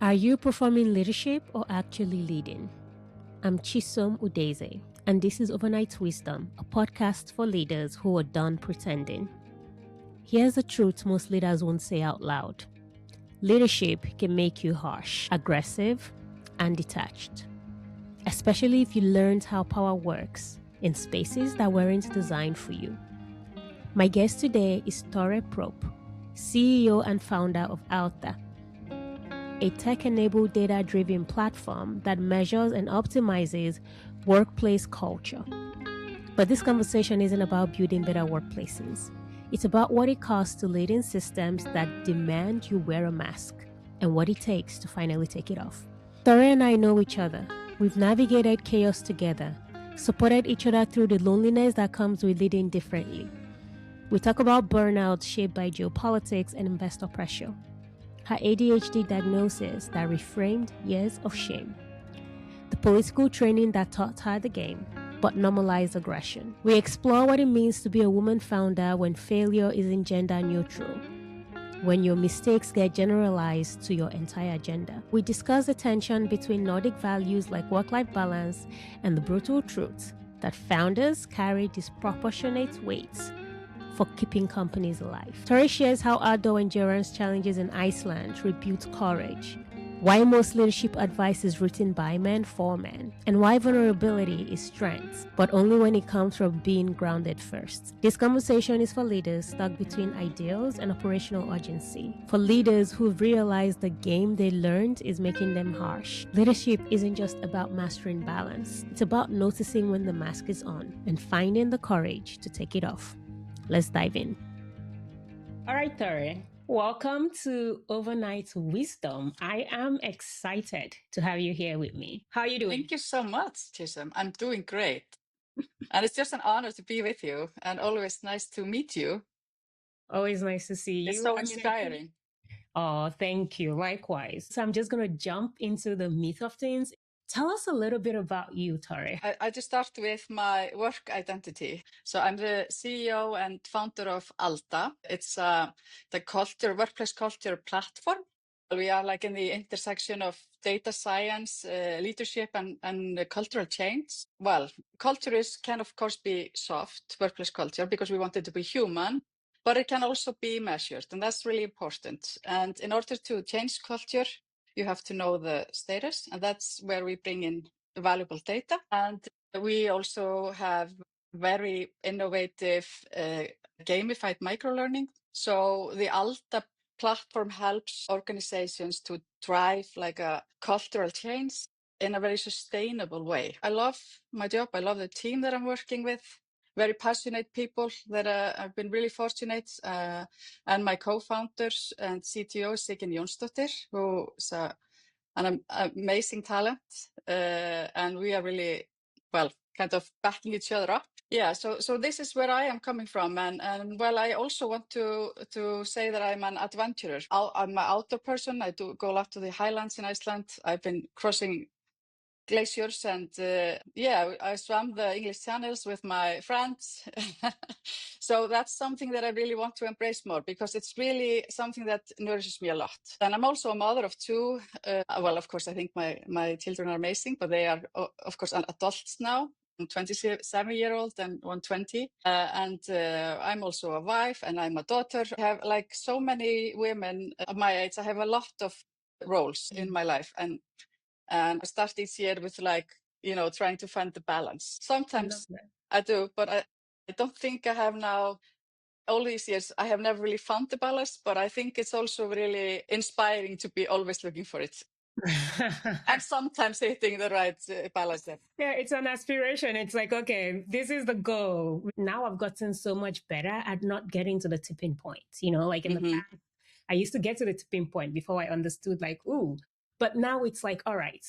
Are you performing leadership or actually leading? I'm Chisom Udeze, and this is Overnight Wisdom, a podcast for leaders who are done pretending. Here's the truth most leaders won't say out loud: leadership can make you harsh, aggressive, and detached, especially if you learned how power works in spaces that weren't designed for you. My guest today is Thorey Proppe, CEO and founder of Alda, a tech-enabled data-driven platform that measures and optimizes workplace culture. But this conversation isn't about building better workplaces. It's about what it costs to lead in systems that demand you wear a mask and what it takes to finally take it off. Thorey and I know each other. We've navigated chaos together, supported each other through the loneliness that comes with leading differently. We talk about burnout shaped by geopolitics and investor pressure, her ADHD diagnosis that reframed years of shame, the political training that taught her the game but normalized aggression. We explore what it means to be a woman founder when failure isn't gender neutral, when your mistakes get generalized to your entire agenda. We discuss the tension between Nordic values like work-life balance and the brutal truth that founders carry disproportionate weights for keeping companies alive. Thorey shares how outdoor endurance challenges in Iceland rebuilt courage, why most leadership advice is written by men for men, and why vulnerability is strength, but only when it comes from being grounded first. This conversation is for leaders stuck between ideals and operational urgency, for leaders who've realized the game they learned is making them harsh. Leadership isn't just about mastering balance, it's about noticing when the mask is on and finding the courage to take it off. Let's dive in. All right, Thorey. Welcome to Overnight Wisdom. I am excited to have you here with me. How are you doing? Thank you so much, Chisholm. I'm doing great. And it's just an honor to be with you and always nice to meet you. Always nice to see you. It's so inspiring. Oh, thank you. Likewise. So I'm just going to jump into the meat of things. Tell us a little bit about you, Thorey. I just start with my work identity. So I'm the CEO and founder of Alda. It's the workplace culture platform. We are like in the intersection of data science, leadership, and cultural change. Well, culture can of course be soft, workplace culture, because we want it to be human, but it can also be measured, and that's really important. And in order to change culture, you have to know the status, and that's where we bring in valuable data. And we also have very innovative gamified microlearning. So the Alda platform helps organizations to drive like a cultural change in a very sustainable way. I love my job. I love the team that I'm working with. Very passionate people that I've been really fortunate. And my co-founders and CTO, Sigyn Jónsdóttir, who is an amazing talent. And we are really, well, kind of backing each other up. Yeah, so this is where I am coming from, and well, I also want to say that I'm an adventurer. I'm an outdoor person. I do go a lot to the highlands in Iceland. I've been crossing glaciers, and yeah, I swam the English channels with my friends. So that's something that I really want to embrace more, because it's really something that nourishes me a lot. And I'm also a mother of two. Well, of course, I think my children are amazing, but they are, of course, adults now. I'm 27-year-old and 120. And I'm also a wife, and I'm a daughter. I have like so many women of my age. I have a lot of roles in my life, and I start each year with like, trying to find the balance. Sometimes I do, but I don't think I have now. All these years, I have never really found the balance, but I think it's also really inspiring to be always looking for it. And sometimes hitting the right balance there. Yeah, it's an aspiration. It's like, okay, this is the goal. Now I've gotten so much better at not getting to the tipping point. Like in the past, I used to get to the tipping point before I understood, like, ooh. But now it's like, all right,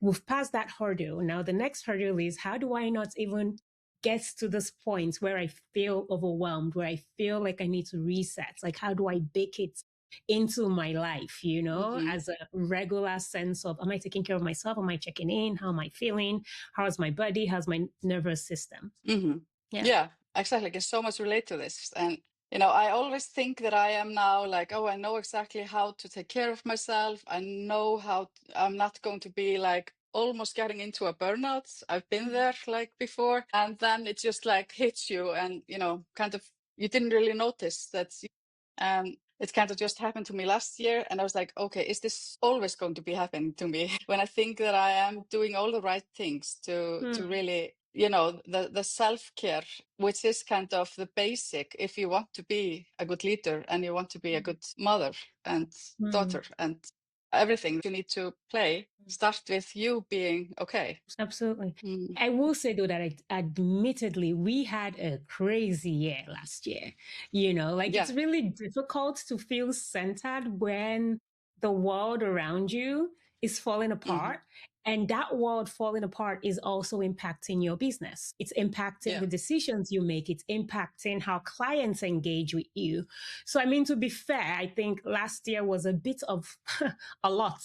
we've passed that hurdle. Now the next hurdle is, how do I not even get to this point where I feel overwhelmed, where I feel like I need to reset? Like, how do I bake it into my life, as a regular sense of, am I taking care of myself? Am I checking in? How am I feeling? How's my body? How's my nervous system? Yeah, exactly. I can so much relate to this. And I always think that I am now like, oh, I know exactly how to take care of myself. I know I'm not going to be like almost getting into a burnout. I've been there like before. And then it just like hits you and, kind of, you didn't really notice that. And it kind of just happened to me last year. And I was like, okay, is this always going to be happening to me? When I think that I am doing all the right things to really, the self-care, which is kind of the basic if you want to be a good leader and you want to be a good mother and daughter and everything you need to play, start with you being okay. Absolutely. I will say though that admittedly we had a crazy year last year. It's really difficult to feel centered when the world around you is falling apart. And that world falling apart is also impacting your business. It's impacting the decisions you make. It's impacting how clients engage with you. So, I mean, to be fair, I think last year was a bit of a lot.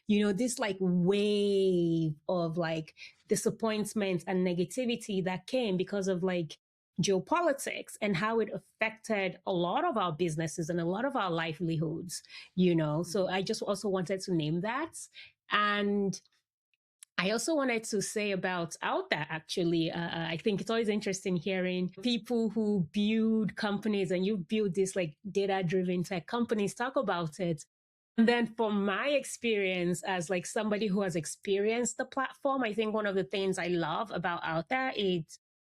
This like wave of like disappointment and negativity that came because of like geopolitics and how it affected a lot of our businesses and a lot of our livelihoods. So I just also wanted to name that. And I also wanted to say about Alda, actually. I think it's always interesting hearing people who build companies and you build this like data driven tech companies talk about it. And then from my experience as like somebody who has experienced the platform, I think one of the things I love about Alta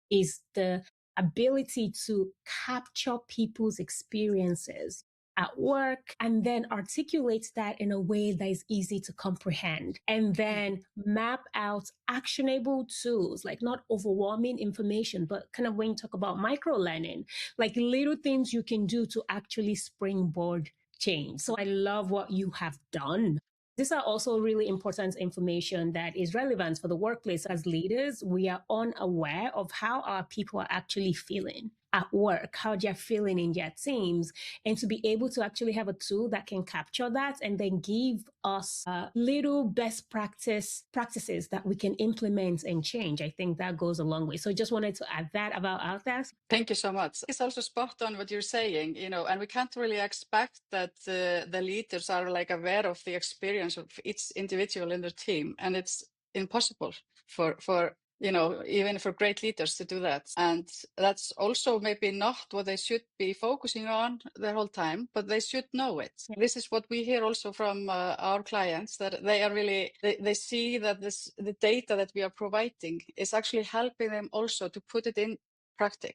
is the ability to capture people's experiences at work and then articulate that in a way that is easy to comprehend and then map out actionable tools, like not overwhelming information, but kind of when you talk about micro learning, like little things you can do to actually springboard change. So I love what you have done. These are also really important information that is relevant for the workplace. As leaders, we are unaware of how our people are actually feeling at work, how they're feeling in their teams, and to be able to actually have a tool that can capture that and then give us little best practices that we can implement and change. I think that goes a long way. So I just wanted to add that about Altas. Thank you so much. It's also spot on what you're saying, and we can't really expect that the leaders are like aware of the experience of each individual in their team. And it's impossible for even for great leaders to do that. And that's also maybe not what they should be focusing on the whole time, but they should know it. This is what we hear also from our clients, that they are really, they see that the data that we are providing is actually helping them also to put it in practice,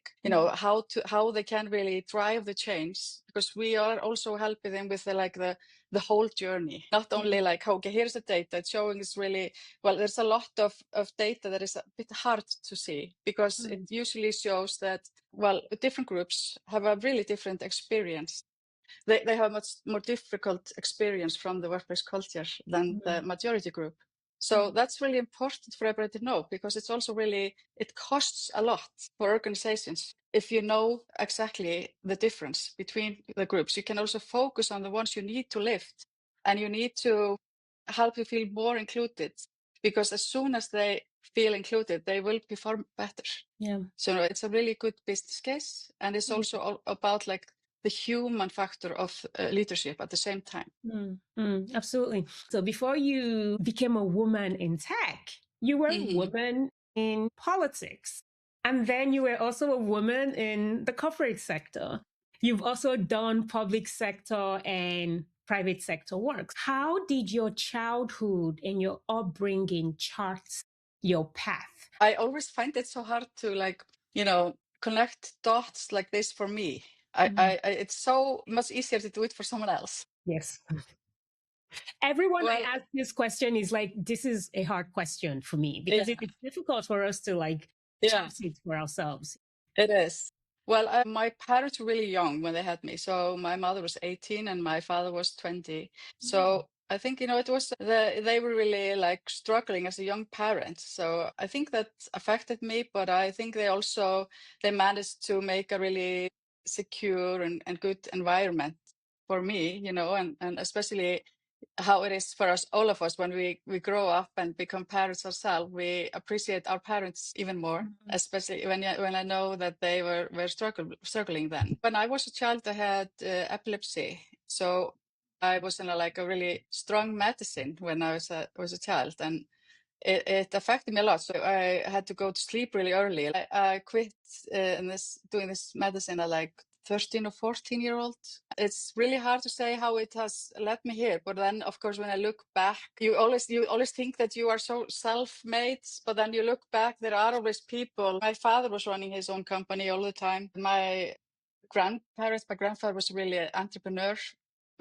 how they can really drive the change, because we are also helping them with the whole journey, not only like, okay, here's the data, it's showing is really, well, there's a lot of data that is a bit hard to see because it usually shows that, well, different groups have a really different experience. They have a much more difficult experience from the workplace culture than the majority group. So that's really important for everybody to know, because it's also really, it costs a lot for organizations. If you know exactly the difference between the groups, you can also focus on the ones you need to lift, and you need to help you feel more included, because as soon as they feel included, they will perform better. Yeah. So it's a really good business case. And it's also about like the human factor of leadership at the same time. Absolutely. So before you became a woman in tech, you were a woman in politics. And then you were also a woman in the corporate sector. You've also done public sector and private sector work. How did your childhood and your upbringing chart your path? I always find it so hard to connect dots like this for me. It's so much easier to do it for someone else. Yes. Everyone I ask this question is like, this is a hard question for me, because it's difficult for us to chart it for ourselves. It is. Well, my parents were really young when they had me. So my mother was 18 and my father was 20. So I think, it was, they were really like struggling as a young parent. So I think that affected me, but I think they managed to make a really secure and good environment for me, and especially how it is for us, all of us, when we grow up and become parents ourselves, we appreciate our parents even more, especially when I know that they were struggling then. When I was a child, I had epilepsy, so I was in a really strong medicine when I was a child, and it affected me a lot. So I had to go to sleep really early. I quit doing this medicine at like 13 or 14-year-old. It's really hard to say how it has led me here. But then, of course, when I look back, you always think that you are so self-made. But then you look back, there are always people. My father was running his own company all the time. My grandfather was really an entrepreneur.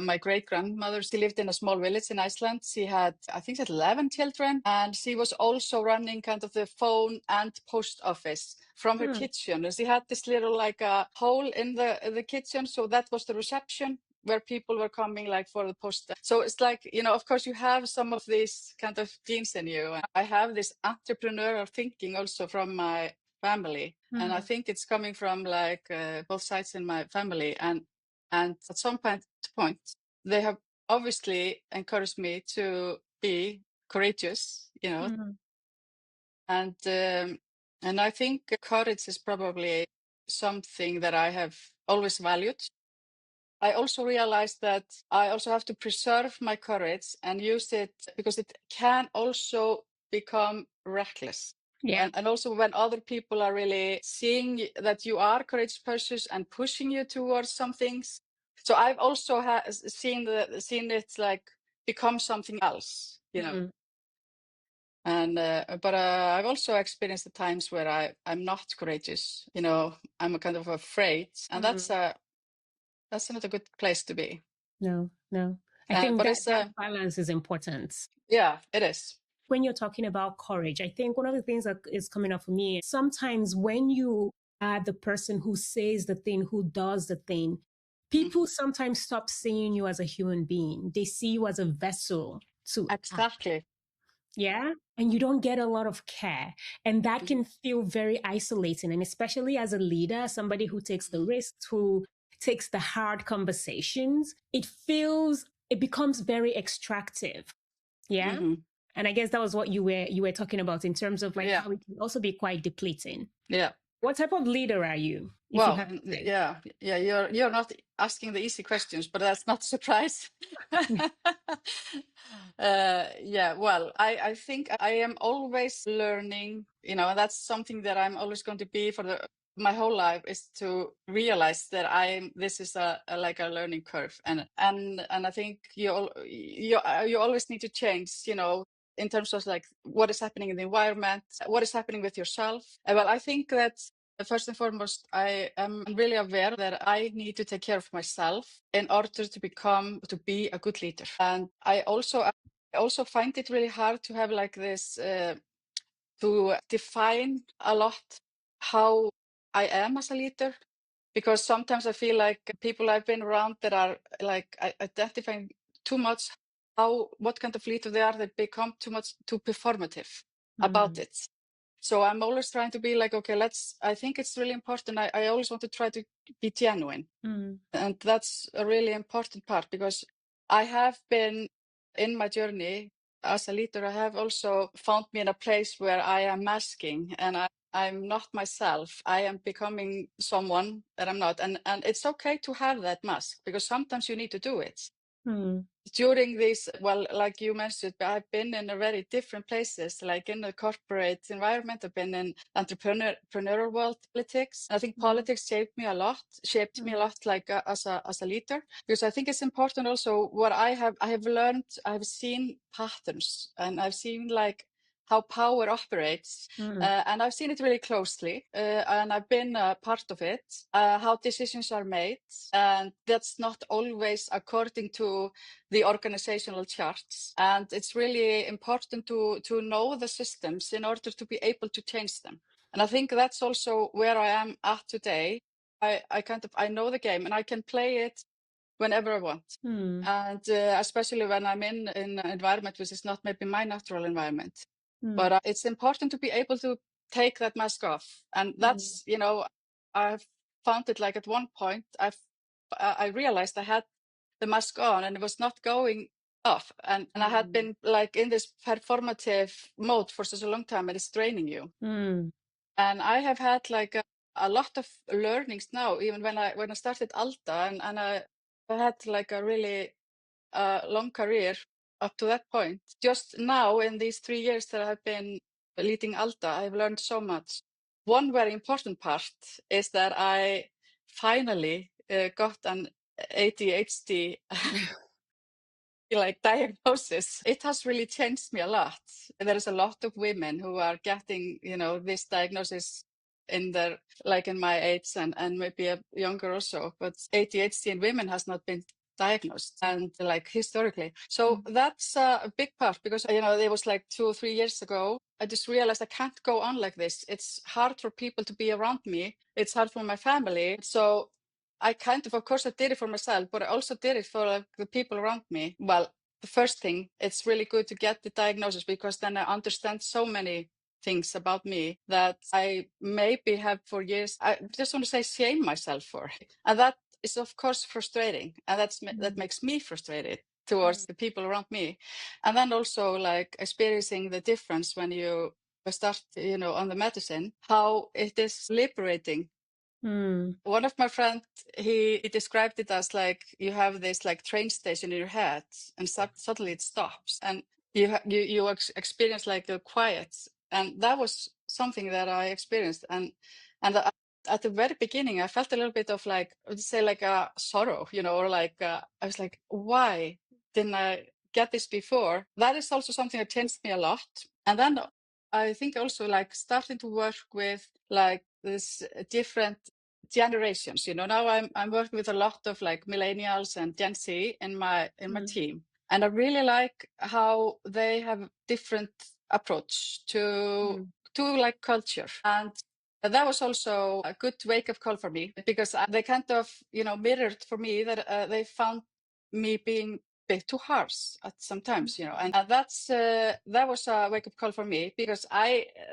My great grandmother, she lived in a small village in Iceland. She had, I think, 11 children, and she was also running kind of the phone and post office from her kitchen. And she had this little like a hole in the kitchen, so that was the reception where people were coming like for the post. So it's like, of course you have some of these kind of genes in you. I have this entrepreneurial thinking also from my family, and I think it's coming from like both sides in my family, and at some point they have obviously encouraged me to be courageous, and I think courage is probably something that I have always valued. I also realized that I also have to preserve my courage and use it, because it can also become reckless. Yeah. And also when other people are really seeing that you are a courageous person and pushing you towards some things. So I've also seen it like become something else, And but I've also experienced the times where I'm not courageous. I'm a kind of afraid, and that's not a good place to be. No, no. I think But that it's that balance is important. yeah, it is. When you're talking about courage, I think one of the things that is coming up for me, sometimes when you are the person who says the thing, who does the thing, people sometimes stop seeing you as a human being. They see you as a vessel to act. Exactly. Yeah. And you don't get a lot of care. And that can feel very isolating. And especially as a leader, somebody who takes the risks, who takes the hard conversations, it becomes very extractive. Yeah. Mm-hmm. And I guess that was what you were talking about in terms of like how it can also be quite depleting. Yeah. What type of leader are you? If you have to say? Yeah. You're not asking the easy questions, but that's not a surprise. Yeah. Well, I think I am always learning. And that's something that I'm always going to be for my whole life, is to realize that this is like a learning curve, and I think you always need to change. In terms of like what is happening in the environment, what is happening with yourself. Well, I think that first and foremost, I am really aware that I need to take care of myself in order to be a good leader. And I also find it really hard to have like this, to define a lot how I am as a leader, because sometimes I feel like people I've been around that are like identifying too much what kind of leader they are, they become too performative about it. So I'm always trying to be like, okay, I think it's really important. I always want to try to be genuine. And that's a really important part, because I have been in my journey as a leader, I have also found me in a place where I am masking, and I'm not myself. I am becoming someone that I'm not. And it's okay to have that mask, because sometimes you need to do it. During this, well, like you mentioned, I've been in a very different places, like in the corporate environment. I've been in entrepreneurial world, politics. I think politics shaped me a lot, like as a leader, because I think it's important also what I have learned. I've seen patterns, and I've seen like how power operates, and I've seen it really closely, and I've been a part of it, how decisions are made, and that's not always according to the organizational charts. And it's really important to know the systems in order to be able to change them. And I think that's also where I am at today. I know the game, and I can play it whenever I want. And especially when I'm in an environment which is not maybe my natural environment. But it's important to be able to take that mask off. And that's, I've found it like at one point, I realized I had the mask on and it was not going off. And I had been like in this performative mode for such a long time, and it's draining you. Mm. And I have had like a lot of learnings now, even when I started Alda, and I had like a really long career up to that point. Just now, in these 3 years that I've been leading Alda, I've learned so much. One very important part is that I finally got an ADHD like diagnosis. It has really changed me a lot. There is a lot of women who are getting, this diagnosis in their, like in my age and maybe a younger also, but ADHD in women has not been diagnosed and like historically. So that's a big part because, it was like 2 or 3 years ago. I just realized I can't go on like this. It's hard for people to be around me. It's hard for my family. So I of course, I did it for myself, but I also did it for like, the people around me. Well, the first thing, it's really good to get the diagnosis because then I understand so many things about me that I maybe have for years, I just want to say shame myself for. And that is, of course, frustrating. And that makes me frustrated towards the people around me. And then also like experiencing the difference when you start, on the medicine, how it is liberating. One of my friends, he described it as like you have this like train station in your head, and suddenly it stops, and you experience like a quiet, and that was something that I experienced, and at the very beginning, I felt a little bit of like I would say like a sorrow, or like I was like, why didn't I get this before? That is also something that changed me a lot, and then I think also like starting to work with like this different generations. Now I'm working with a lot of like millennials and Gen Z in my team, and I really like how they have different approach to like culture, and that was also a good wake up call for me because they kind of mirrored for me that they found me being bit too harsh at sometimes, and that was a wake up call for me because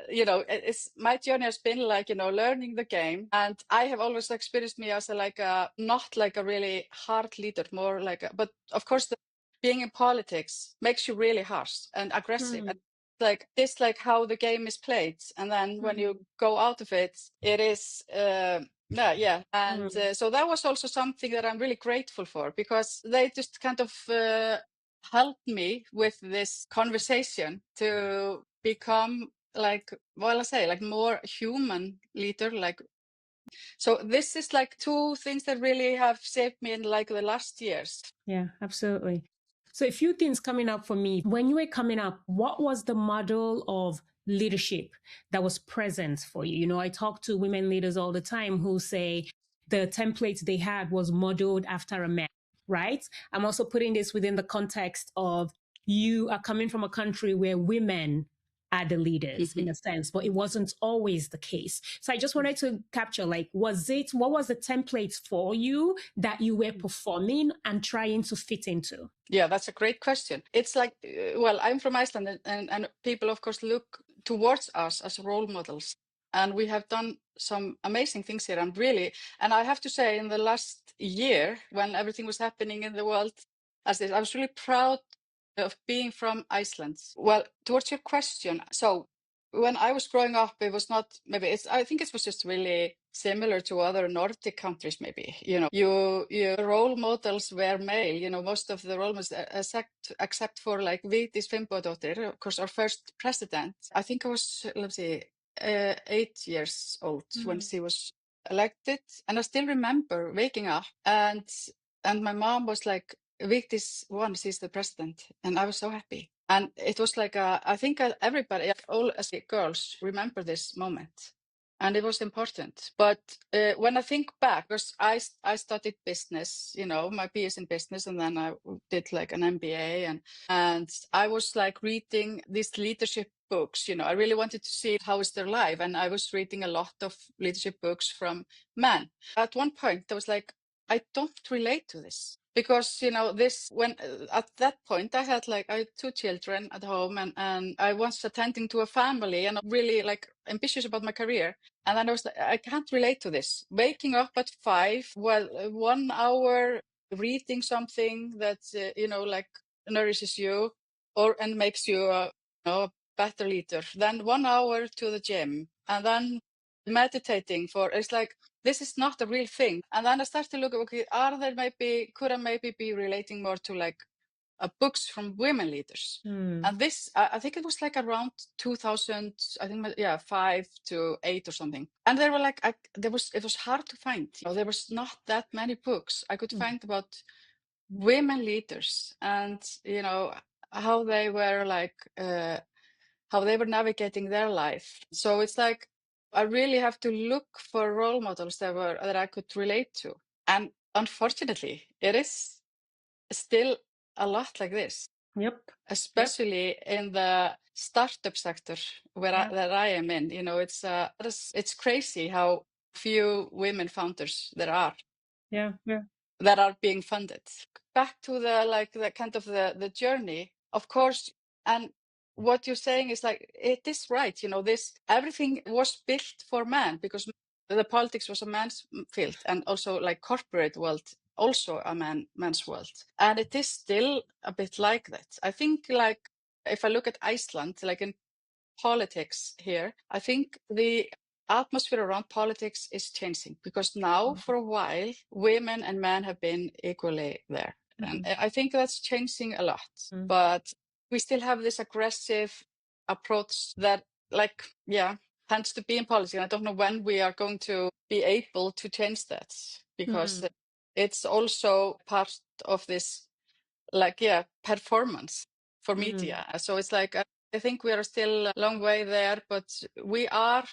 it's my journey has been like, learning the game, and I have always experienced me as not like a really hard leader, more like, but of course, being in politics makes you really harsh and aggressive. And like this, like how the game is played, and then when you go out of it, it is yeah. And so that was also something that I'm really grateful for because they just kind of helped me with this conversation to become like, well, I say like more human leader. Like, so this is like two things that really have shaped me in like the last years. Yeah, absolutely. So a few things coming up for me. When you were coming up, what was the model of leadership that was present for you? I talk to women leaders all the time who say the template they had was modeled after a man, right? I'm also putting this within the context of you are coming from a country where women are the leaders in a sense, but it wasn't always the case. So I just wanted to capture like, what was the template for you that you were performing and trying to fit into? Yeah, that's a great question. It's like, well, I'm from Iceland, and people, of course, look towards us as role models. And we have done some amazing things here. And I have to say, in the last year, when everything was happening in the world, I was really proud of being from Iceland. Well, towards your question, so when I was growing up, it was not, I think it was just really similar to other Nordic countries, maybe. Your role models were male, most of the role models, except for like Vigdís Finnbogadóttir, of course, our first president. I think I was, 8 years old when she was elected. And I still remember waking up and my mom was like, Vigdís won, she's the president. And I was so happy. And it was like, I think everybody, all as girls, remember this moment. And it was important. But when I think back, because I studied business, my BS in business, and then I did like an MBA, and I was like reading these leadership books. I really wanted to see how is their life, and I was reading a lot of leadership books from men. At one point, I was like, I don't relate to this. Because at that point I had 2 children at home, and I was attending to a family, and I'm really like ambitious about my career. And then I was like, I can't relate to this. Waking up at 5, well, 1 hour reading something that's like nourishes you and makes you a better leader. Then 1 hour to the gym, and then meditating for, it's like, this is not a real thing. And then I start to look, okay, could I maybe be relating more to like books from women leaders? And this, I think it was like around 2000, I think, yeah, 5 to 8 or something. And they were like, it was hard to find. There was not that many books I could find about women leaders, and how they were like, how they were navigating their life. So it's like, I really have to look for role models that I could relate to. And unfortunately, it is still a lot like this. Yep. Especially in the startup sector that I am in. It's crazy how few women founders there are. Yeah. That are being funded. Back to the kind of the journey, of course. And what you're saying is like, it is right. This, everything was built for men, because the politics was a man's field, and also like corporate world, also a man's world. And it is still a bit like that. I think, like, if I look at Iceland, like in politics here, I think the atmosphere around politics is changing, because now for a while women and men have been equally there. And I think that's changing a lot. But we still have this aggressive approach that, like, tends to be in politics. And I don't know when we are going to be able to change that, because it's also part of this, like, performance for media. So it's like, I think we are still a long way there, but we are.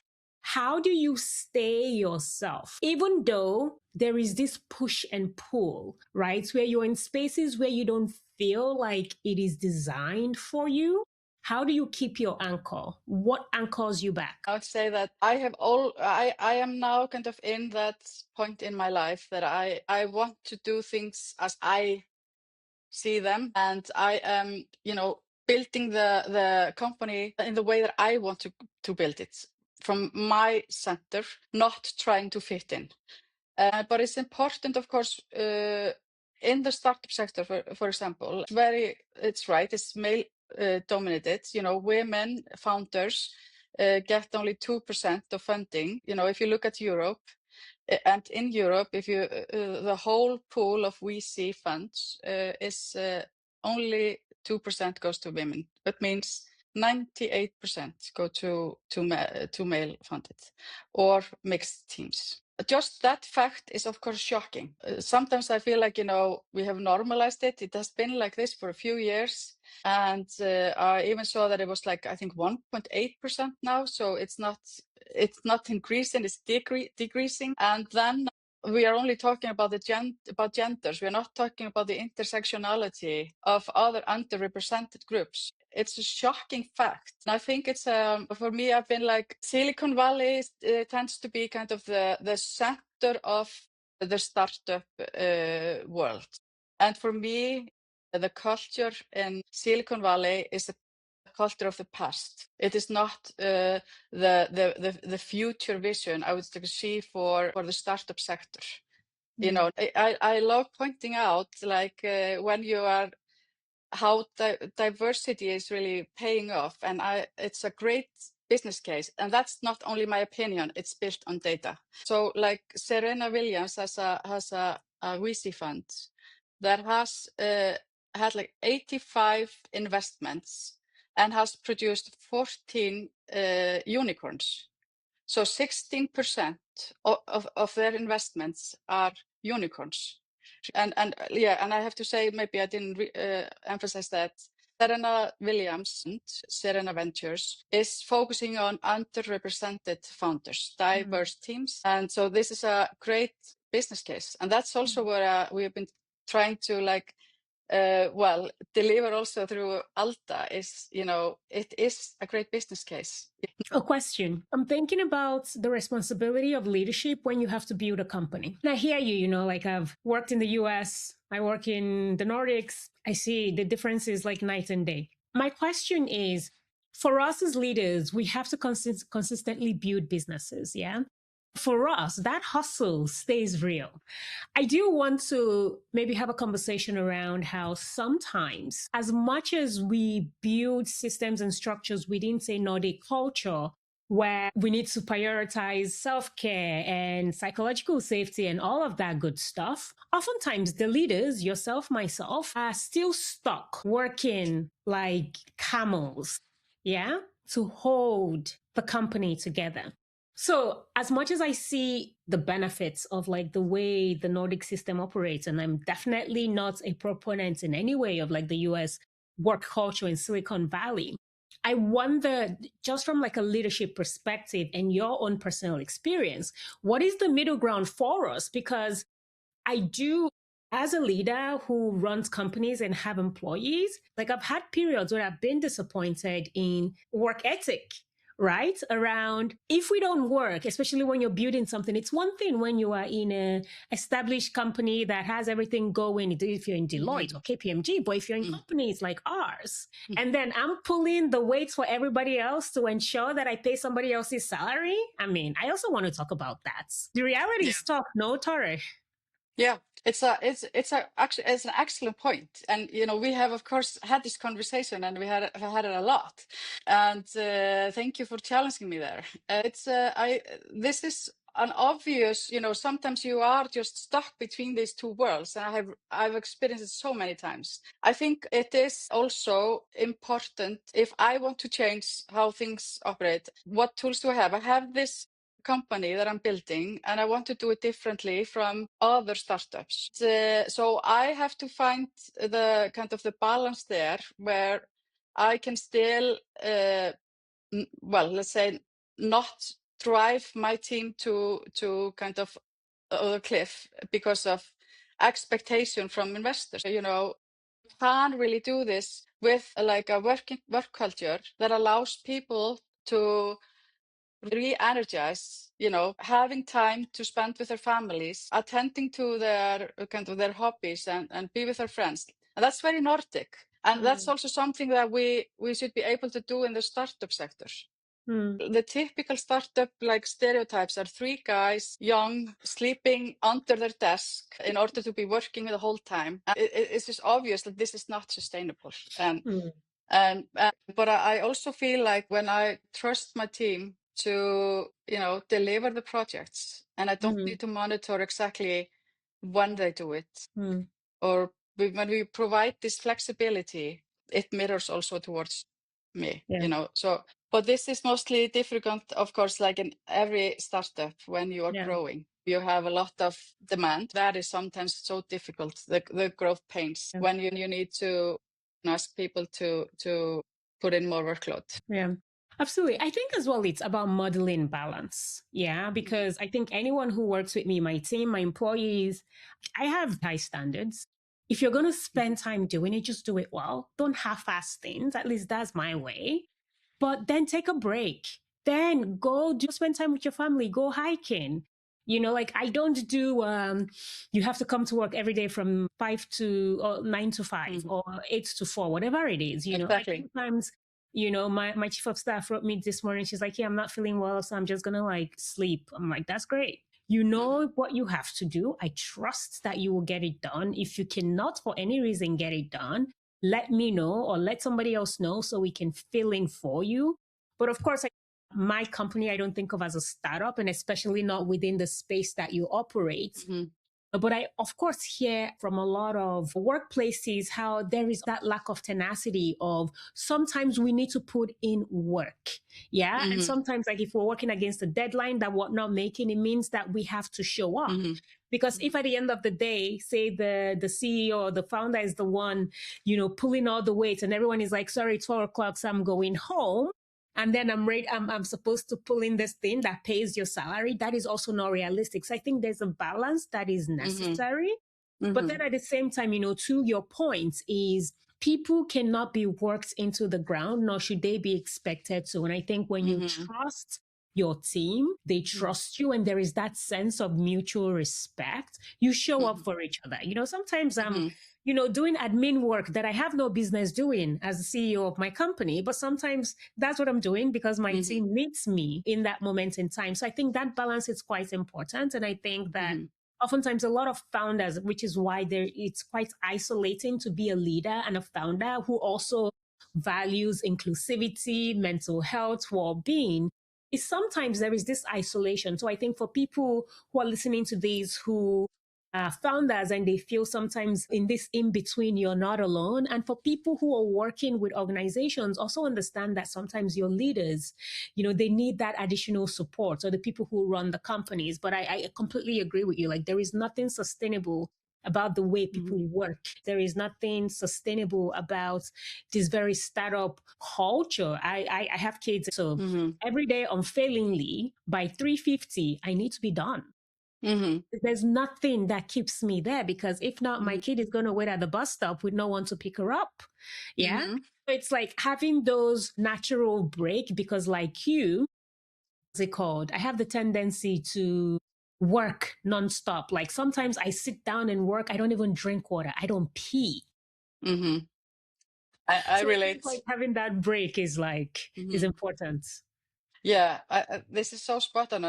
How do you stay yourself, even though there is this push and pull, right? Where you're in spaces where you don't feel like it is designed for you. How do you keep your anchor? What anchors you back? I would say that I am now kind of in that point in my life that I want to do things as I see them, and I am, building the company in the way that I want to build it from my center, not trying to fit in. But it's important, of course, in the startup sector, for example, it's right, it's male dominated. Women founders get only 2% of funding. If you look at Europe, and in Europe, if you the whole pool of VC funds is only 2% goes to women. That means 98% go to male funded or mixed teams. Just that fact is, of course, shocking. Sometimes I feel like, we have normalized it. It has been like this for a few years. And I even saw that it was like, I think 1.8% now. So it's not increasing, it's decreasing. And then we are only talking about about genders. We're not talking about the intersectionality of other underrepresented groups. It's a shocking fact. And I think it's, for me, I've been like, Silicon Valley tends to be kind of the center of the startup world. And for me, the culture in Silicon Valley is the culture of the past. It is not the future vision I would see for the startup sector. I love pointing out, like, when you are, how diversity is really paying off, and it's a great business case, and that's not only my opinion, it's built on data. So like Serena Williams has a VC fund that has had like 85 investments and has produced 14 unicorns. So 16% of their investments are unicorns. And I have to say, maybe I didn't emphasize that. Serena Williams, Serena Ventures, is focusing on underrepresented founders, diverse teams. And so this is a great business case. And that's also where we have been trying to, like, deliver also through Alda is, it is a great business case. A question. I'm thinking about the responsibility of leadership when you have to build a company. And I hear you, like, I've worked in the US, I work in the Nordics. I see the difference is like night and day. My question is, for us as leaders, we have to consistently build businesses, yeah? For us, that hustle stays real. I do want to maybe have a conversation around how sometimes, as much as we build systems and structures within, say, Nordic culture, where we need to prioritize self care and psychological safety and all of that good stuff, oftentimes the leaders, yourself, myself, are still stuck working like camels, yeah, to hold the company together. So, as much as I see the benefits of like the way the Nordic system operates, and I'm definitely not a proponent in any way of like the US work culture in Silicon Valley, I wonder, just from like a leadership perspective and your own personal experience, what is the middle ground for us? Because I do, as a leader who runs companies and have employees, like I've had periods where I've been disappointed in work ethic, right? Around if we don't work, especially when you're building something, it's one thing when you are in a established company that has everything going, if you're in Deloitte or KPMG, but if you're in companies like ours, and then I'm pulling the weight for everybody else to ensure that I pay somebody else's salary. I mean, I also want to talk about that. The reality is tough, no, Thorey? Yeah, actually it's an excellent point, and we have of course had this conversation, and we had it a lot, and thank you for challenging me there. It's I This is an obvious, sometimes you are just stuck between these two worlds, and I've experienced it so many times. I think it is also important if I want to change how things operate. What tools do I have? I have this company that I'm building, and I want to do it differently from other startups. So I have to find the kind of the balance there where I can still, well, let's say, not drive my team to kind of a cliff because of expectation from investors. Can't really do this with like a work culture that allows people to re-energize, having time to spend with their families, attending to their kind of their hobbies, and be with their friends. And that's very Nordic. And that's also something that we should be able to do in the startup sector. The typical startup like stereotypes are three guys, young, sleeping under their desk in order to be working the whole time. It's just obvious that this is not sustainable. But I also feel like when I trust my team to, deliver the projects, and I don't need to monitor exactly when they do it, or when we provide this flexibility, it mirrors also towards me, So, but this is mostly difficult, of course, like in every startup when you are growing. You have a lot of demand. That is sometimes so difficult, the growth pains, when you need to ask people to put in more workload. Yeah. Absolutely. I think as well, it's about modeling balance. Yeah. Because I think anyone who works with me, my team, my employees, I have high standards. If you're going to spend time doing it, just do it well. Don't half ass things. At least that's my way. But then take a break. Then go do spend time with your family, go hiking. Like I don't do you have to come to work every day from 5 to or 9 to 5 or 8 to 4, whatever it is, Exactly. Like sometimes my chief of staff wrote me this morning. She's like, yeah, I'm not feeling well, so I'm just gonna like sleep. I'm like, that's great. You know what you have to do. I trust that you will get it done. If you cannot for any reason get it done, let me know or let somebody else know so we can fill in for you. But of course, my company, I don't think of as a startup, and especially not within the space that you operate. But I, of course, hear from a lot of workplaces how there is that lack of tenacity of sometimes we need to put in work. Yeah. And sometimes, like, if we're working against a deadline that we're not making, it means that we have to show up. Because if at the end of the day, say the CEO or the founder is the one, pulling all the weight and everyone is like, sorry, 12 o'clock, so I'm going home. And then I'm supposed to pull in this thing that pays your salary. That is also not realistic. So I think there's a balance that is necessary. But then at the same time, to your point is people cannot be worked into the ground, nor should they be expected to. And I think when you trust your team, they trust you, and there is that sense of mutual respect, you show up for each other. Sometimes doing admin work that I have no business doing as the CEO of my company. But sometimes that's what I'm doing because my team needs me in that moment in time. So I think that balance is quite important. And I think that oftentimes a lot of founders, which is why it's quite isolating to be a leader and a founder who also values inclusivity, mental health, well-being, is sometimes there is this isolation. So I think for people who are listening to these who are founders and they feel sometimes in this in between, you're not alone. And for people who are working with organizations, also understand that sometimes your leaders, they need that additional support, or the people who run the companies. But I completely agree with you. Like, there is nothing sustainable about the way people work. There is nothing sustainable about this very startup culture. I have kids, so every day unfailingly by 3:50, I need to be done. There's nothing that keeps me there, because if not, my kid is going to wait at the bus stop with no one to pick her up. Yeah. So it's like having those natural break, because like you, what's it called? I have the tendency to work nonstop. Like sometimes I sit down and work. I don't even drink water. I don't pee. I So relate. like having that break is is important. Yeah, this is so spot on.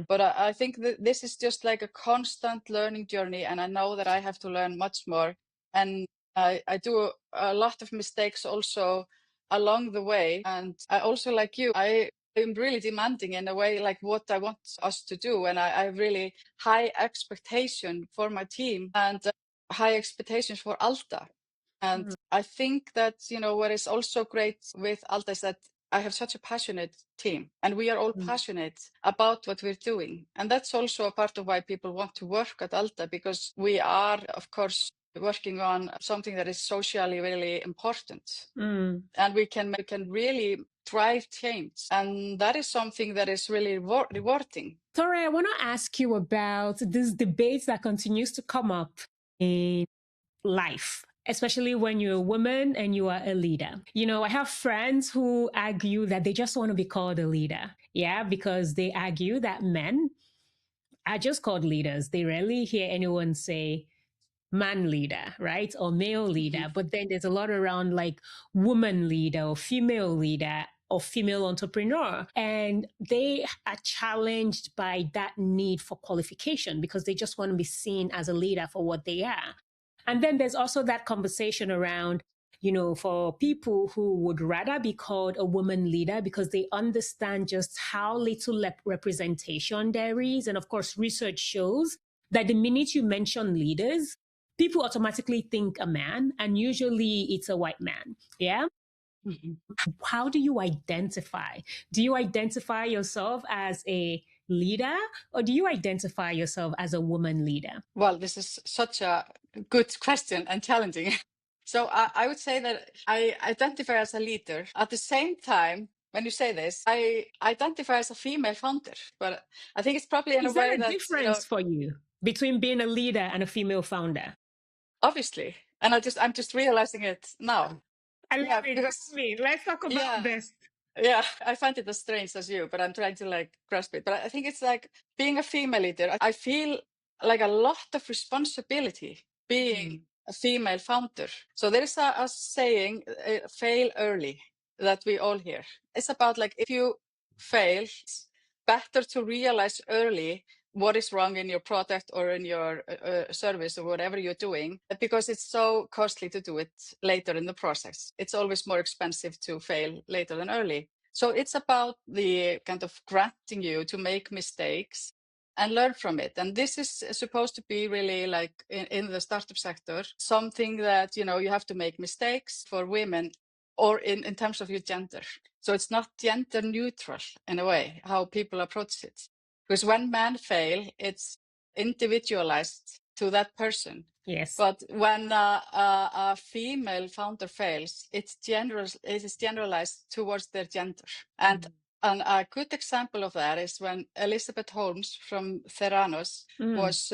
But I think that this is just like a constant learning journey, and I know that I have to learn much more. And I do a lot of mistakes also along the way. And I also, like you, I am really demanding in a way, like what I want us to do. And I have really high expectation for my team, and high expectations for Alda. And I think that, what is also great with Alda is that I have such a passionate team, and we are all passionate about what we're doing. And that's also a part of why people want to work at Alda, because we are, of course, working on something that is socially really important. And we can really drive change. And that is something that is really rewarding. Thorey, I want to ask you about this debate that continues to come up in life, especially when you're a woman and you are a leader. I have friends who argue that they just want to be called a leader. Yeah, because they argue that men are just called leaders. They rarely hear anyone say man leader, right? Or male leader. But then there's a lot around like woman leader or female leader or female entrepreneur. And they are challenged by that need for qualification, because they just want to be seen as a leader for what they are. And then there's also that conversation around, for people who would rather be called a woman leader because they understand just how little representation there is. And of course, research shows that the minute you mention leaders, people automatically think a man, and usually it's a white man. Yeah. How do you identify? Do you identify yourself as a leader, or do you identify yourself as a woman leader? Well, this is such a good question and challenging. So I would say that I identify as a leader. At the same time, when you say this, I identify as a female founder. But I think it's probably in Is a there way a that, difference for you between being a leader and a female founder? obviously, and I'm just realizing it now. I love it. Because Let's talk about this. Yeah, I find it as strange as you, but I'm trying to grasp it. But I think it's like being a female leader. I feel like a lot of responsibility being a female founder. So there is a saying, fail early, that we all hear. It's about if you fail, it's better to realize early what is wrong in your product or in your service or whatever you're doing, because it's so costly to do it later in the process. It's always more expensive to fail later than early. So it's about the kind of granting you to make mistakes and learn from it. And this is supposed to be really in the startup sector, something that, you have to make mistakes for women, or in terms of your gender. So it's not gender neutral in a way, how people approach it. Because when men fail, it's individualized to that person. Yes. But when a female founder fails, it is generalized towards their gender. And a good example of that is when Elizabeth Holmes from Theranos was,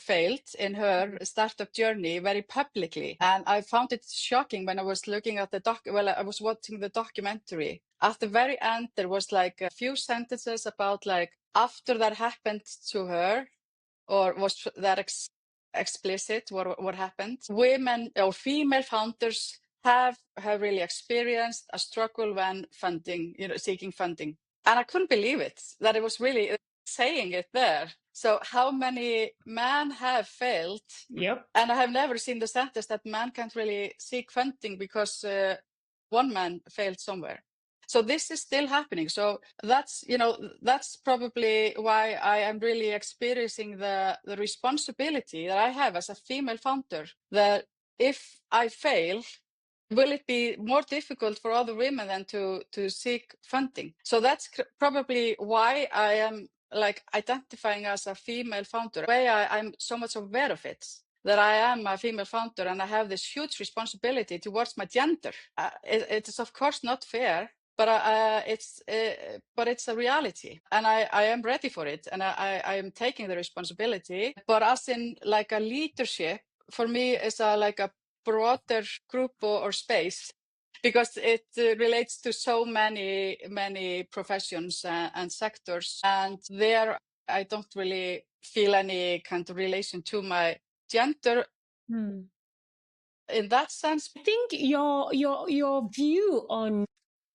failed in her startup journey very publicly. And I found it shocking when I was looking at I was watching the documentary. At the very end, there was a few sentences about after that happened to her, or was that explicit what happened. Women or female founders have really experienced a struggle when funding, seeking funding. And I couldn't believe it, that it was really saying it there. So how many men have failed? Yep. And I have never seen the sentence that man can't really seek funding because one man failed somewhere. So this is still happening. So that's probably why I am really experiencing the responsibility that I have as a female founder, that if I fail, will it be more difficult for other women than to seek funding? So that's probably why I am identifying as a female founder. The way I'm so much aware of it, that I am a female founder and I have this huge responsibility towards my gender. It is of course not fair, but it's a reality, and I am ready for it, and I am taking the responsibility. But as in like a leadership, for me, is like a broader group or space, because it relates to so many professions and sectors, and there I don't really feel any kind of relation to my gender in that sense. I think your view on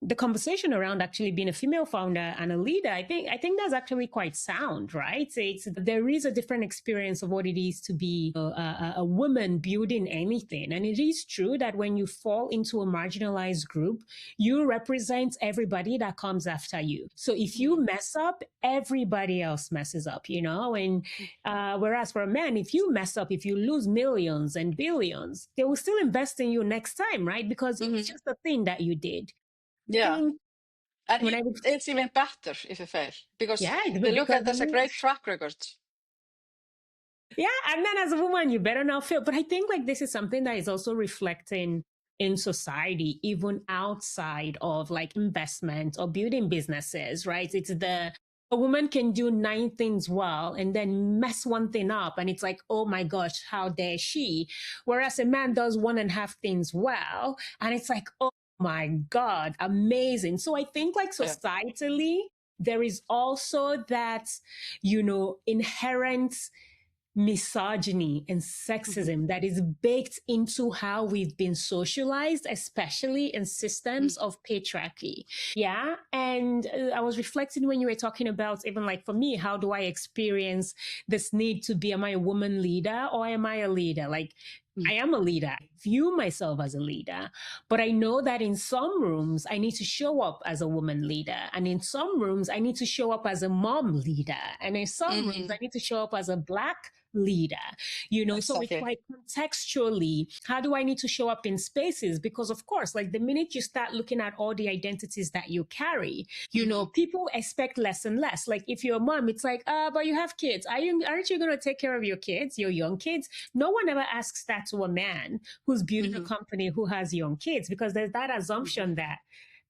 the conversation around actually being a female founder and a leader, I think that's actually quite sound, right? There is a different experience of what it is to be a woman building anything. And it is true that when you fall into a marginalized group, you represent everybody that comes after you. So if you mess up, everybody else messes up, and whereas for a man, if you mess up, if you lose millions and billions, they will still invest in you next time, right? Because it's just a thing that you did. Yeah. And when it's even better if you fail, because they look at that's a great track record. Yeah, and then as a woman, you better not fail. But I think this is something that is also reflecting in society, even outside of investment or building businesses, right? A woman can do 9 things well and then mess one thing up. And it's like, oh my gosh, how dare she? Whereas a man does 1.5 things well. And it's like, oh my God, amazing. So I think societally, there is also that, inherent misogyny and sexism that is baked into how we've been socialized, especially in systems of patriarchy. Yeah. And I was reflecting when you were talking about, even for me, how do I experience this need to be, am I a woman leader or am I a leader? I am a leader. I view myself as a leader, but I know that in some rooms, I need to show up as a woman leader. And in some rooms, I need to show up as a mom leader. And in some rooms, I need to show up as a Black leader, exactly. So it's contextually, how do I need to show up in spaces? Because of course, the minute you start looking at all the identities that you carry, people expect less and less. If you're a mom, it's but you have kids. Aren't you going to take care of your kids, your young kids? No one ever asks that to a man who's building a company who has young kids, because there's that assumption that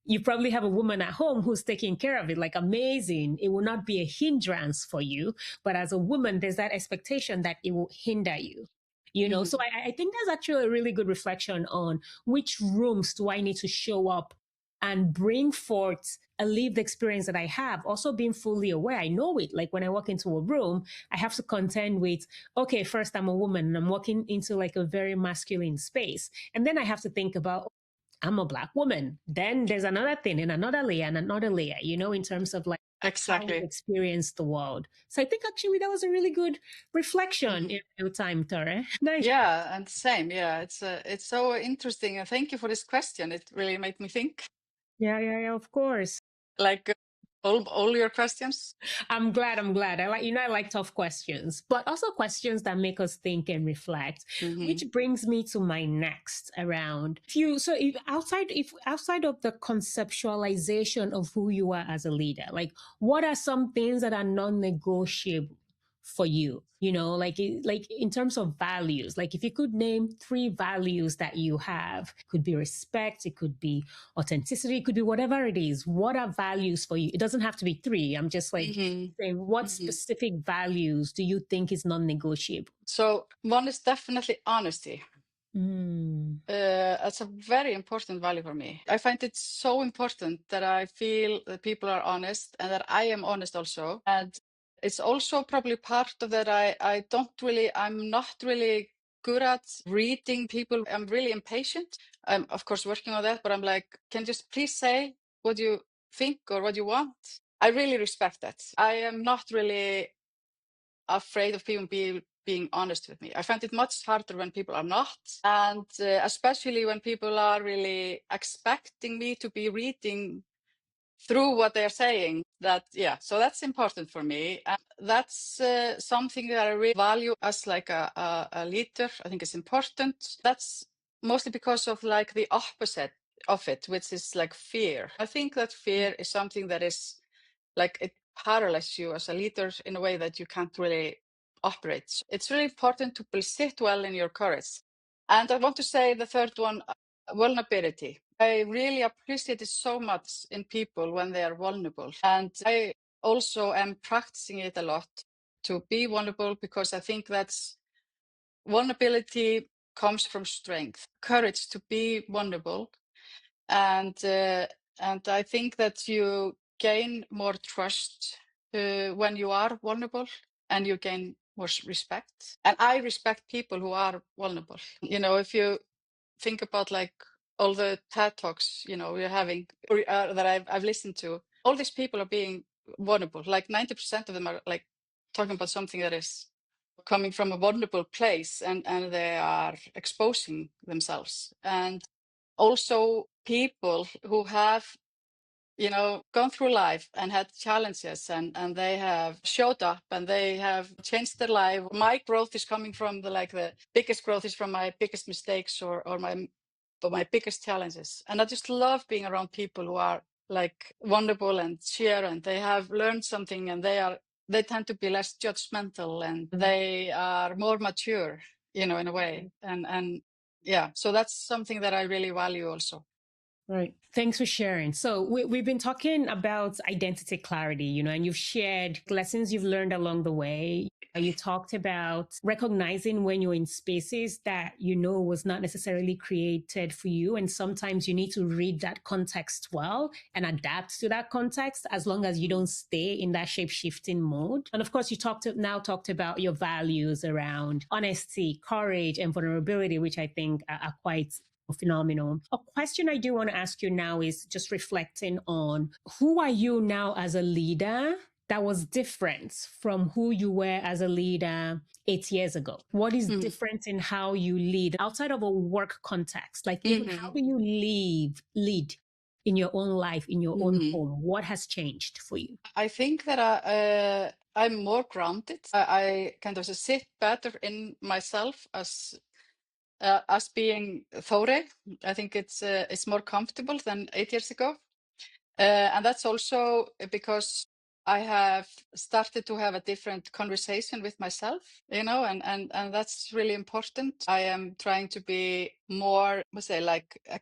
you probably have a woman at home who's taking care of it. Amazing. It will not be a hindrance for you. But as a woman, there's that expectation that it will hinder you. So I think that's actually a really good reflection on which rooms do I need to show up and bring forth a lived experience that I have, also being fully aware. I know it. When I walk into a room, I have to contend with, okay, first I'm a woman and I'm walking into a very masculine space. And then I have to think about, I'm a Black woman. Then there's another thing and another layer and another layer, in terms of exactly how we experience the world. So I think actually that was a really good reflection in real time, Thorey. Nice. Yeah, and same. Yeah, it's so interesting. And thank you for this question. It really made me think. Yeah, of course. All your questions. I'm glad. I like tough questions, but also questions that make us think and reflect. Which brings me to my next around. If outside of the conceptualization of who you are as a leader, what are some things that are non-negotiable for you? In terms of values, if you could name 3 values that you have, it could be respect, it could be authenticity, it could be whatever it is. What are values for you? It doesn't have to be 3. I'm just saying, what specific values do you think is non-negotiable? So one is definitely honesty. That's a very important value for me. I find it so important that I feel that people are honest and that I am honest also. And it's also probably part of that. I'm not really good at reading people. I'm really impatient. I'm of course working on that, but I'm like, can you just please say what you think or what you want? I really respect that. I am not really afraid of people being honest with me. I find it much harder when people are not, and especially when people are really expecting me to be reading through what they're saying. So that's important for me, and that's something that I really value as like a leader. I think it's important. That's mostly because of like the opposite of it, which is like fear. I think that fear is something that is like it paralyzes you as a leader in a way that you can't really operate. So it's really important to sit well in your courage. And I want to say the third one, vulnerability. I really appreciate it so much in people when they are vulnerable. And I also am practicing it a lot to be vulnerable, because I think that's vulnerability comes from strength, courage to be vulnerable. And I think that you gain more trust when you are vulnerable, and you gain more respect. And I respect people who are vulnerable. If you think about like all the TED Talks, we're having that I've listened to, all these people are being vulnerable. Like 90% of them are like talking about something that is coming from a vulnerable place, and they are exposing themselves. And also people who have gone through life and had challenges, and they have showed up and they have changed their life. My growth is coming from the biggest growth is from my biggest mistakes, or my biggest challenges. And I just love being around people who are like vulnerable and share, and they have learned something, and they tend to be less judgmental, and they are more mature, in a way. And yeah, so that's something that I really value also. Right. Thanks for sharing. So we've been talking about identity clarity, and you've shared lessons you've learned along the way. You talked about recognizing when you're in spaces that was not necessarily created for you. And sometimes you need to read that context well and adapt to that context, as long as you don't stay in that shape-shifting mode. And of course, you talked about your values around honesty, courage, and vulnerability, which I think are quite phenomenal. A question I do want to ask you now is just reflecting on, who are you now as a leader that was different from who you were as a leader 8 years ago? What is different in how you lead outside of a work context? Like, even how do you lead in your own life, in your own home? What has changed for you? I think that I'm more grounded. I kind of sit better in myself as being Thorey. I think it's more comfortable than 8 years ago. And that's also because I have started to have a different conversation with myself, and that's really important. I am trying to be more,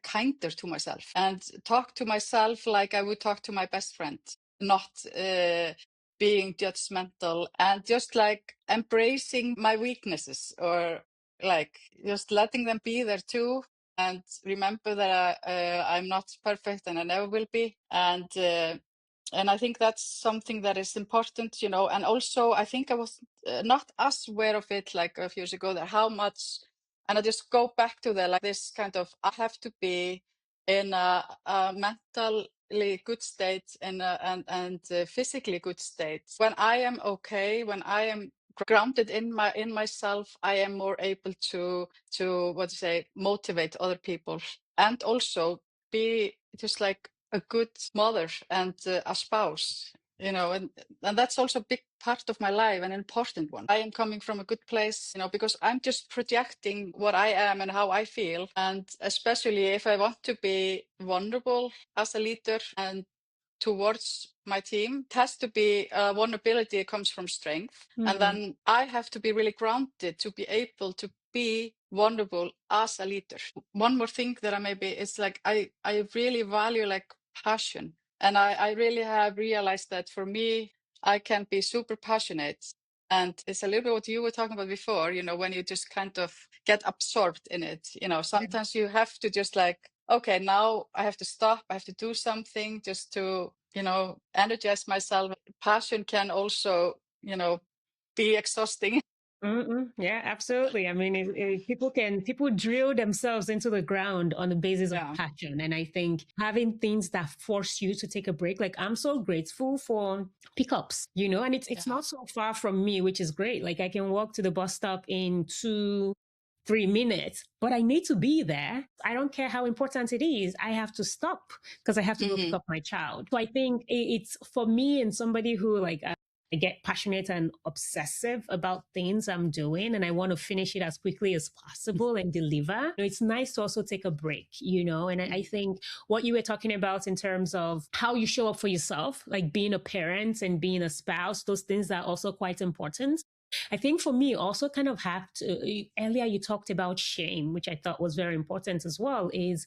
kinder to myself, and talk to myself like I would talk to my best friend, not being judgmental, and just like embracing my weaknesses, or like just letting them be there too. And remember that I'm not perfect, and I never will be. And I think that's something that is important, And also, I think I was not as aware of it like a few years ago, that how much. And I just go back to this kind of, I have to be in a mentally good state, and physically good state. When I am okay, when I am grounded in myself, I am more able to motivate other people, and also be just like a good mother and a spouse, and that's also a big part of my life, an important one. I am coming from a good place, because I'm just projecting what I am and how I feel. And especially if I want to be vulnerable as a leader and towards my team, it has to be vulnerability comes from strength. And then I have to be really grounded to be able to be vulnerable as a leader. One more thing that is like, I really value like passion. And I really have realized that for me, I can be super passionate. And it's a little bit what you were talking about before, when you just kind of get absorbed in it. Sometimes you have to just like, okay, now I have to stop. I have to do something just to, energize myself. Passion can also be exhausting. Mm-mm. Yeah, absolutely. I mean, people drill themselves into the ground on the basis of Yeah. passion, and I think having things that force you to take a break, like I'm so grateful for pickups, and it's Yeah. not so far from me, which is great. Like I can walk to the bus stop in 3 minutes, but I need to be there. I don't care how important it is. I have to stop because I have to go pick Hmm. up my child. So I think it's for me and somebody who like I get passionate and obsessive about things I'm doing and I want to finish it as quickly as possible and deliver. It's nice to also take a break, and I think what you were talking about in terms of how you show up for yourself, like being a parent and being a spouse, those things are also quite important. I think for me, also kind of have to, earlier you talked about shame, which I thought was very important as well, is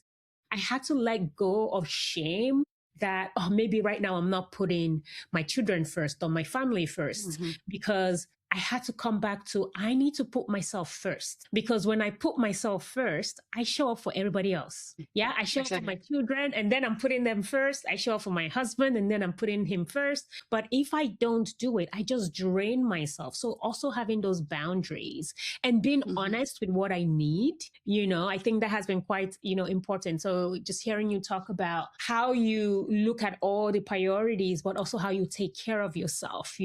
I had to let go of shame that, oh, maybe right now I'm not putting my children first or my family first Hmm. because I had to come back to I need to put myself first because when I put myself first, I show up for everybody else. Yeah, I show up for Exactly. my children and then I'm putting them first. I show up for my husband and then I'm putting him first. But if I don't do it, I just drain myself. So also having those boundaries and being Hmm. honest with what I need, I think that has been quite, important. So just hearing you talk about how you look at all the priorities, but also how you take care of yourself,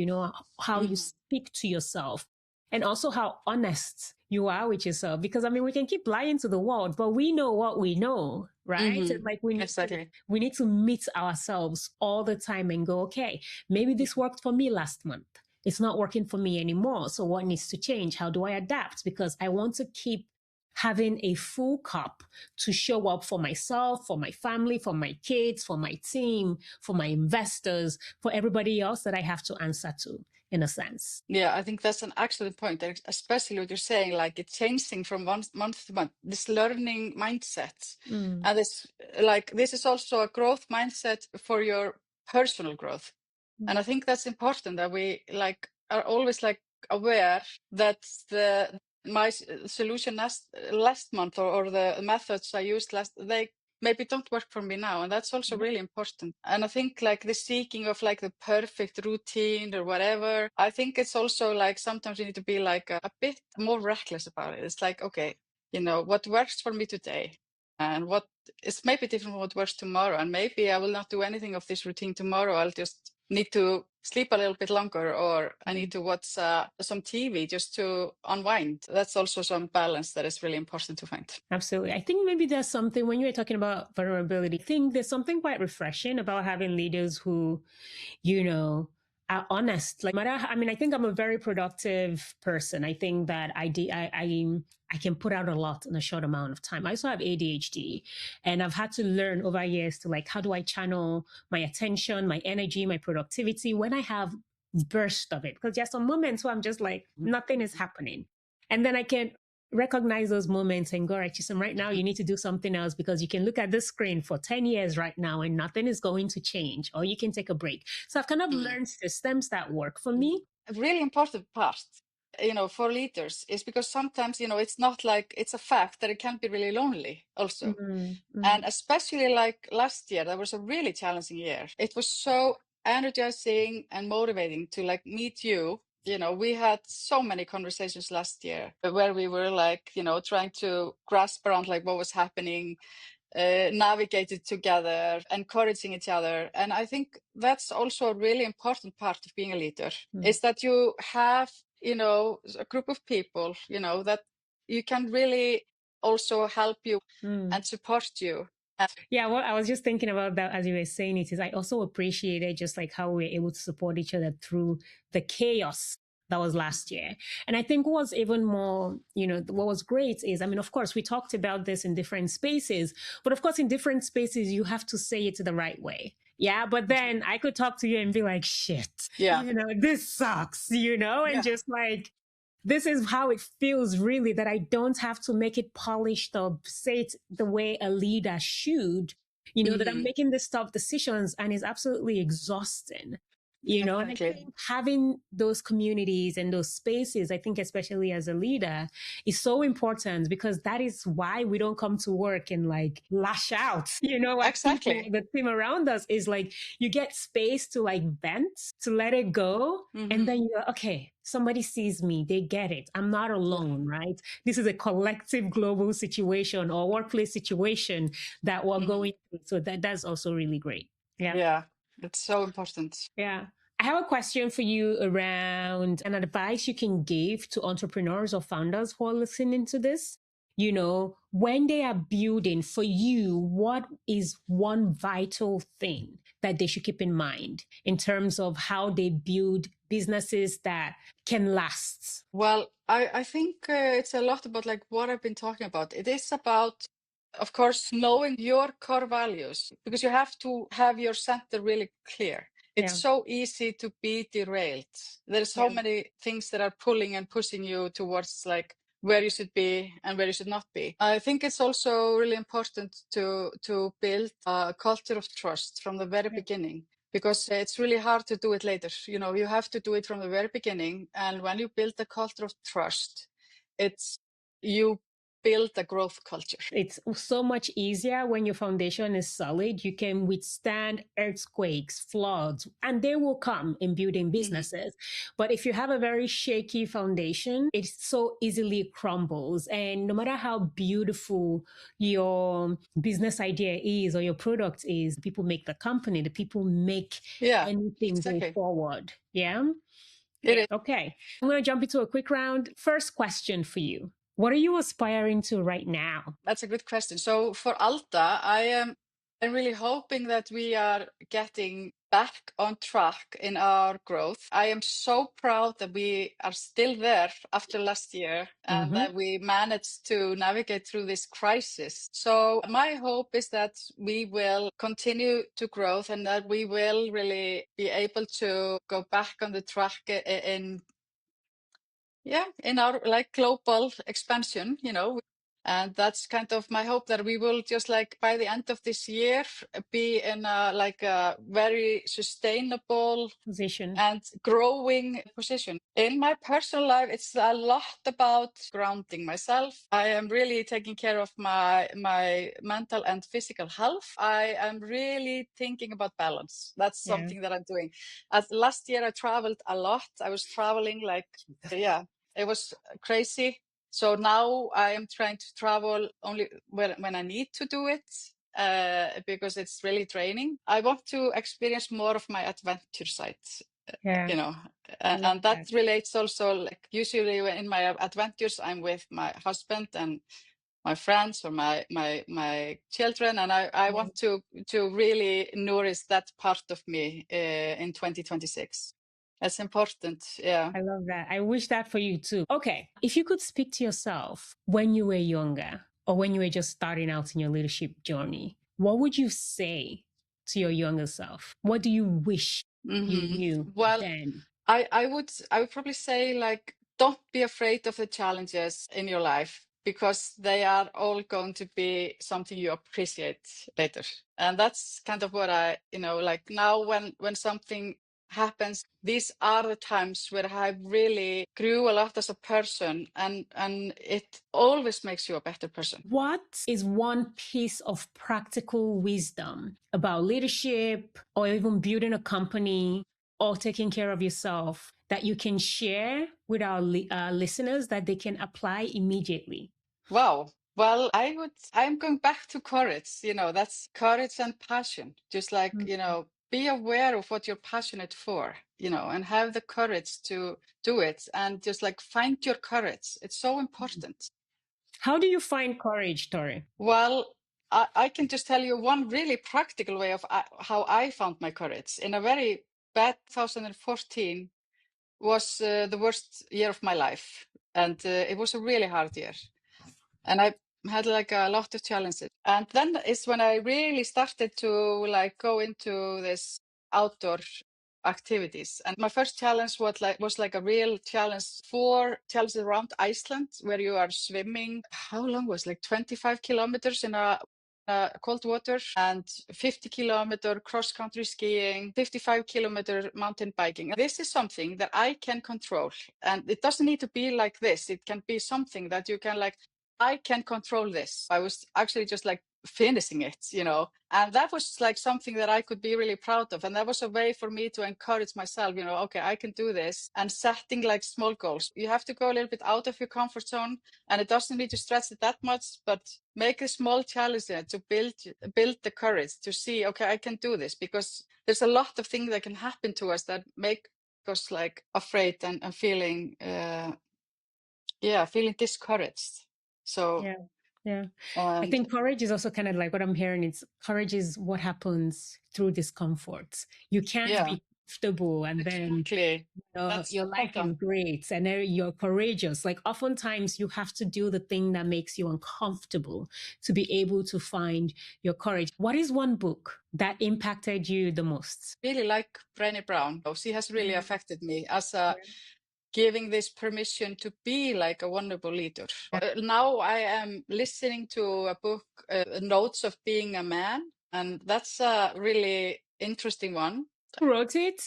how you Hmm. speak to yourself and also how honest you are with yourself. Because I mean, we can keep lying to the world, but we know what we know, right? Hmm. And like Exactly. we need to meet ourselves all the time and go, okay, maybe this worked for me last month. It's not working for me anymore. So what needs to change? How do I adapt? Because I want to keep having a full cup to show up for myself, for my family, for my kids, for my team, for my investors, for everybody else that I have to answer to, in a sense. Yeah, I think that's an excellent point, especially what you're saying, like it's changing from one month to month, this learning mindset. Mm, And this is also a growth mindset for your personal growth. And mm, I think that's important that we like are always like aware that solution last month or the methods I used they maybe don't work for me now, and that's also yeah, really important. And I think like the seeking of like the perfect routine or whatever, I think it's also like sometimes you need to be like a bit more reckless about it. It's like, okay, what works for me today and what is maybe different from what works tomorrow, and maybe I will not do anything of this routine tomorrow. I'll just need to sleep a little bit longer, or I need to watch some TV just to unwind. That's also some balance that is really important to find. absolutely. I think maybe there's something when you were talking about vulnerability, I think there's something quite refreshing about having leaders who are honest. Like, matter, I mean, I think I'm a very productive person. I think that I can put out a lot in a short amount of time. I also have ADHD, and I've had to learn over years to like, how do I channel my attention, my energy, my productivity when I have burst of it? Because there's some moments where I'm just like, nothing is happening, and then I can recognize those moments and go, right, Chisholm, right now you need to do something else because you can look at this screen for 10 years right now and nothing is going to change, or you can take a break. So I've kind of Mm. learned systems that work for me. A really important part, for leaders is because sometimes, it's not like it's a fact that it can be really lonely also. Mm, And mm, especially like last year, that was a really challenging year. It was so energizing and motivating to like meet you. We had so many conversations last year where we were like, trying to grasp around like what was happening, navigate it together, encouraging each other. And I think that's also a really important part of being a leader mm, is that you have, a group of people, that you can really also help you mm. and support you. Yeah, well, I was just thinking about that as you were saying it. Is I also appreciated just like how we were able to support each other through the chaos that was last year. And I think what was even more, what was great is, I mean, of course, we talked about this in different spaces, but of course, in different spaces, you have to say it the right way. Yeah, but then I could talk to you and be like, shit, Yeah. this sucks, and Yeah. just like, this is how it feels really that I don't have to make it polished or say it the way a leader should, that I'm Hmm. making this tough decisions and it's absolutely exhausting. And I Exactly. think having those communities and those spaces, I think especially as a leader, is so important because that is why we don't come to work and like lash out. At people, Exactly. the team around us is like you get space to like vent, to let it go. And then you're okay, somebody sees me, they get it. I'm not alone, right? This is a collective global situation or workplace situation that we're going through. So that's also really great. Yeah. Yeah, that's so important. Yeah. I have a question for you around an advice you can give to entrepreneurs or founders who are listening to this. When they are building for you, what is one vital thing that they should keep in mind in terms of how they build businesses that can last? Well, I think it's a lot about like what I've been talking about. It is about, of course, knowing your core values because you have to have your center really clear. It's Yeah. so easy to be derailed. There's so many things that are pulling and pushing you towards like where you should be and where you should not be. I think it's also really important to build a culture of trust from the very beginning because it's really hard to do it later. You have to do it from the very beginning. And when you build a culture of trust, you build a growth culture. It's so much easier when your foundation is solid. You can withstand earthquakes, floods, and they will come in building businesses. But if you have a very shaky foundation, it so easily crumbles. And no matter how beautiful your business idea is or your product is, people make the company, the people make anything go forward. Yeah. It is. Okay. I'm going to jump into a quick round. First question for you. What are you aspiring to right now? That's a good question. So for Alda, I'm really hoping that we are getting back on track in our growth. I am so proud that we are still there after last year and that we managed to navigate through this crisis. So my hope is that we will continue to grow and that we will really be able to go back on the track in our like global expansion, and that's kind of my hope that we will just like by the end of this year be in a very sustainable Position. and growing position. In my personal life, it's a lot about grounding myself. I am really taking care of my mental and physical health. I am really thinking about balance. That's something that I'm doing. As last year, I traveled a lot. I was traveling it was crazy. So now I am trying to travel only when I need to do it because it's really draining. I want to experience more of my adventure side, and that relates also like usually in my adventures I'm with my husband and my friends or my children, and I want to really nourish that part of me in 2026. That's important. Yeah. I love that. I wish that for you too. Okay. If you could speak to yourself when you were younger or when you were just starting out in your leadership journey, what would you say to your younger self? What do you wish you knew Well, then? I would probably say like don't be afraid of the challenges in your life because they are all going to be something you appreciate later. And that's kind of what like now when something happens, these are the times where I really grew a lot as a person and it always makes you a better person. What is one piece of practical wisdom about leadership or even building a company or taking care of yourself that you can share with our listeners that they can apply immediately? Wow. Well, I'm going back to courage. That's courage and passion. Just like, be aware of what you're passionate for, and have the courage to do it and just like find your courage. It's so important. How do you find courage, Tori? Well, I can just tell you one really practical way of how I found my courage. In a very bad 2014 was the worst year of my life. And it was a really hard year. And I had like a lot of challenges. And then is when I really started to like go into this outdoor activities. And my first challenge was like a real challenge, 4 challenges around Iceland where you are swimming. How long was it? Like 25 kilometers in a cold water, and 50-kilometer cross-country skiing, 55-kilometer mountain biking. This is something that I can control. And it doesn't need to be like this. It can be something that you can I can control this. I was actually just finishing it, and that was something that I could be really proud of. And that was a way for me to encourage myself, okay, I can do this, and setting small goals. You have to go a little bit out of your comfort zone, and it doesn't need to stretch it that much, but make a small challenge to build the courage to see, okay, I can do this, because there's a lot of things that can happen to us that make us afraid and feeling feeling discouraged. So yeah. I think courage is also kind of what I'm hearing. It's courage is what happens through discomfort. You can't be comfortable and then your life is great and you're courageous. Oftentimes you have to do the thing that makes you uncomfortable to be able to find your courage. What is one book that impacted you the most? Really like Brené Brown. She has really affected me as giving this permission to be a wonderful leader. Now I am listening to a book, Notes of Being a Man, and that's a really interesting one. Who wrote it?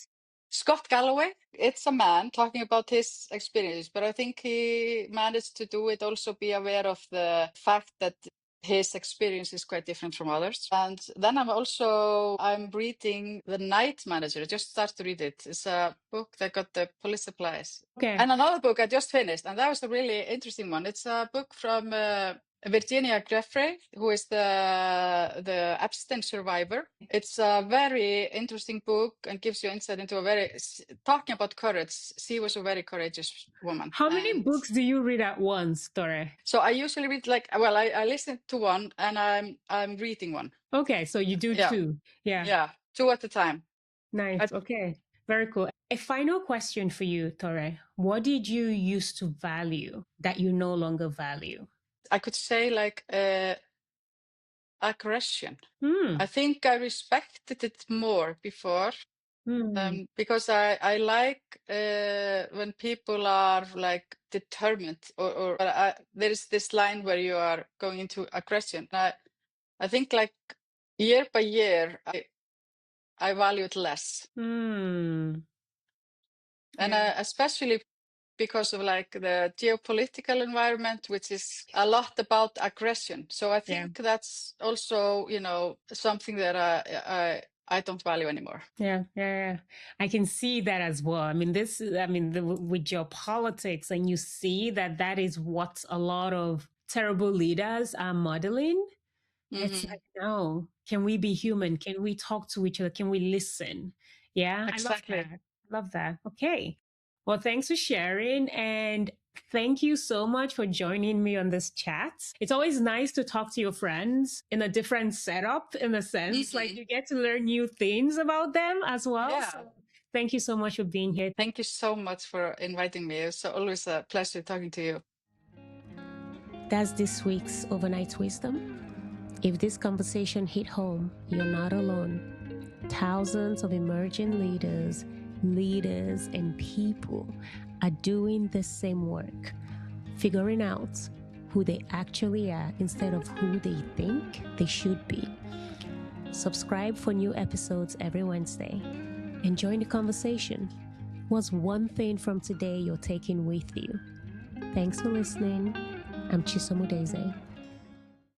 Scott Galloway. It's a man talking about his experiences, but I think he managed to do it also be aware of the fact that his experience is quite different from others. And then I'm reading The Night Manager. I just started to read it. It's a book that got the Pulitzer Prize. Okay. And another book I just finished, and that was a really interesting one. It's a book from Virginia Giuffre, who is the Epstein survivor. It's a very interesting book and gives you insight into talking about courage. She was a very courageous woman. How many books do you read at once, Thorey? So I usually read I listen to one and I'm reading one. Okay, so you do two. Yeah, two at a time. Nice. Okay, very cool. A final question for you, Thorey. What did you used to value that you no longer value? I could say aggression. I think I respected it more before. Because I like when people are determined, or there is this line where you are going into aggression. I think year by year I value it less, and especially because of the geopolitical environment, which is a lot about aggression. So I think that's also something that I don't value anymore. Yeah. I can see that as well. I mean, with geopolitics, and you see that is what a lot of terrible leaders are modeling. It's no, can we be human? Can we talk to each other? Can we listen? Yeah, exactly. I love that. Okay. Well, thanks for sharing. And thank you so much for joining me on this chat. It's always nice to talk to your friends in a different setup, in a sense. You get to learn new things about them as well. Yeah. So thank you so much for being here. Thank you so much for inviting me. It's always a pleasure talking to you. That's this week's Overnight Wisdom. If this conversation hit home, you're not alone. Thousands of emerging leaders, and people are doing the same work, figuring out who they actually are instead of who they think they should be. Subscribe for new episodes every Wednesday and join the conversation. What's one thing from today you're taking with you? Thanks for listening. I'm Chisom Udeze.